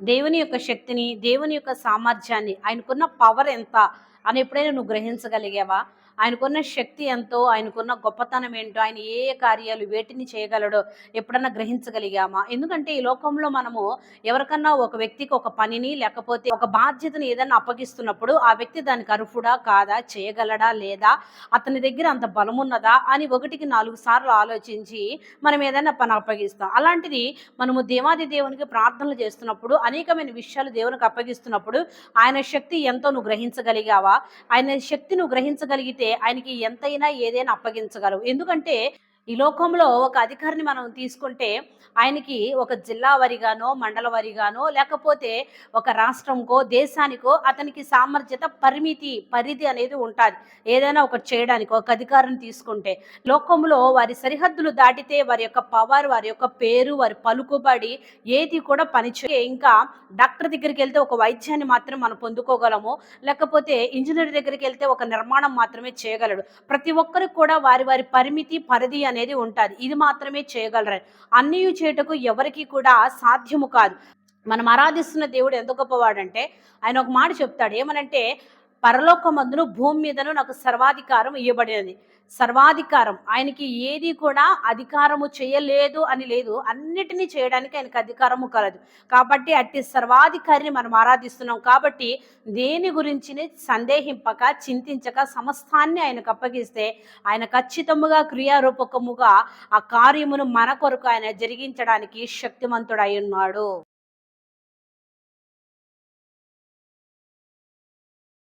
దేవుని యొక్క శక్తిని, దేవుని యొక్క సామర్థ్యాన్ని, ఆయనకున్న పవర్ ఎంత అని ఎప్పుడైనా నువ్వు గ్రహించగలిగావా? ఆయనకున్న శక్తి ఎంతో, ఆయనకున్న గొప్పతనం ఏంటో, ఆయన ఏ ఏ కార్యాలు వేటిని చేయగలడో ఎప్పుడన్నా గ్రహించగలిగామా? ఎందుకంటే ఈ లోకంలో మనము ఎవరికన్నా ఒక వ్యక్తికి ఒక పనిని లేకపోతే ఒక బాధ్యతను ఏదన్నా అప్పగిస్తున్నప్పుడు ఆ వ్యక్తి దానికి అర్హుడా? కాదా? చేయగలడా? లేదా? అతని దగ్గర అంత బలమున్నదా? అని ఒకటికి 4 సార్లు ఆలోచించి మనం ఏదైనా పని అప్పగిస్తాం. అలాంటిది మనము దేవాది దేవునికి ప్రార్థనలు చేస్తున్నప్పుడు అనేకమైన విషయాలు దేవునికి అప్పగిస్తున్నప్పుడు ఆయన శక్తి ఎంతో నువ్వు గ్రహించగలిగావా? ఆయన శక్తి నువ్వు గ్రహించగలిగితే ఆయనకి ఎంతైనా ఏదైనా అప్పగించగలవు. ఎందుకంటే ఈ లోకంలో ఒక అధికారిని మనం తీసుకుంటే ఆయనకి ఒక జిల్లా వారీగానో, మండల వారీగానో లేకపోతే ఒక రాష్ట్రంకో, దేశానికో అతనికి సామర్థ్యత, పరిధి అనేది ఉంటాది. ఏదైనా ఒకటి చేయడానికి ఒక అధికారిని తీసుకుంటే. లోకంలో వారి సరిహద్దులు దాటితే వారి యొక్క పవర్, వారి యొక్క పేరు, వారి పలుకుబడి ఏది కూడా ఇంకా డాక్టర్ దగ్గరికెళ్తే ఒక వైద్యాన్ని మాత్రం మనం పొందుకోగలము. లేకపోతే ఇంజినీర్ దగ్గరికెళ్తే ఒక నిర్మాణం మాత్రమే చేయగలడు. ప్రతి ఒక్కరికి కూడా వారి వారి పరిధి అనేది ఉంటది. ఇది మాత్రమే చేయగలరు. అన్నియు చేయుటకు ఎవరికీ కూడా సాధ్యము కాదు. మనం ఆరాధిస్తున్న దేవుడు ఎంత గొప్పవాడంటే ఆయన ఒక మాట చెప్తాడు. ఏమనంటే పరలోకమందును భూమి మీదను నాకు సర్వాధికారం ఇయ్యబడినది. సర్వాధికారం ఆయనకి ఏది కూడా అధికారము చేయలేదు అని లేదు. అన్నిటినీ చేయడానికి ఆయనకు అధికారము కలదు. కాబట్టి అట్టి సర్వాధికారిని మనం ఆరాధిస్తున్నాం. కాబట్టి దేని గురించి సందేహింపక, చింతించక సమస్తాన్ని ఆయనకు అప్పగిస్తే ఆయన ఖచ్చితముగా క్రియారూపకముగా ఆ కార్యమును మన కొరకు ఆయన జరిగించడానికి శక్తిమంతుడై ఉన్నాడు.